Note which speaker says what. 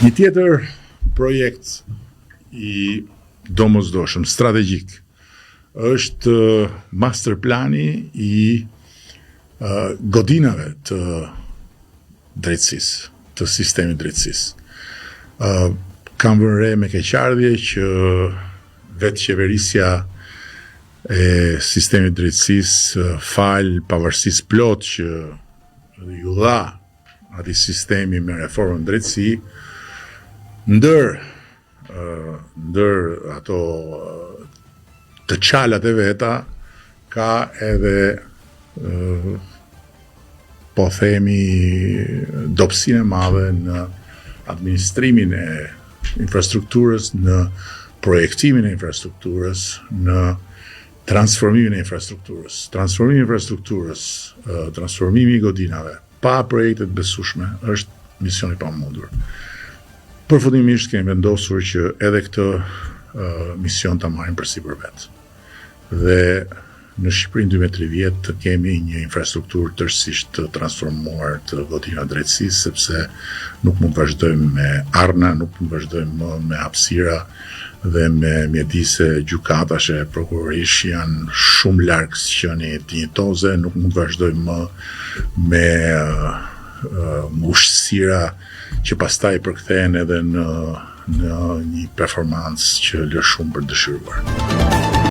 Speaker 1: Një tjetër projekt i domosdoshëm, strategjik, është masterplani i godinave të drejtësisë, të sistemit drejtësisë. Kam vënë re me keqardhje që vetë qeverisja e sistemit drejtësisë fal pavarësisë plot që ju dha atij sistemi me reformën drejtësi, ndër ato të qalat e veta ka edhe po themi dobësinë e madhe në administrimin e infrastrukturës, në projektimin e infrastrukturës, në transformimin e infrastrukturës. Transformimi i infrastrukturës, transformimi i godinave pa projekte të besueshme është mision i pamundur. Përfundimisht kemi vendosur që edhe këtë mision ta marrim përsipër vet. Dhe në Shqipërinë 2030 të kemi një infrastrukturë tërësisht të transformuar të godinave drejtësisë, sepse nuk mund të vazhdojmë me arna, nuk mund të vazhdojmë më me hapësira dhe me mjedise gjykatash e prokurorish janë shumë larg sqenie dinjitoze, nuk mund të vazhdojmë më me ushtësira që pastaj përkthehen edhe në një performancë që lë shumë për dëshiruar.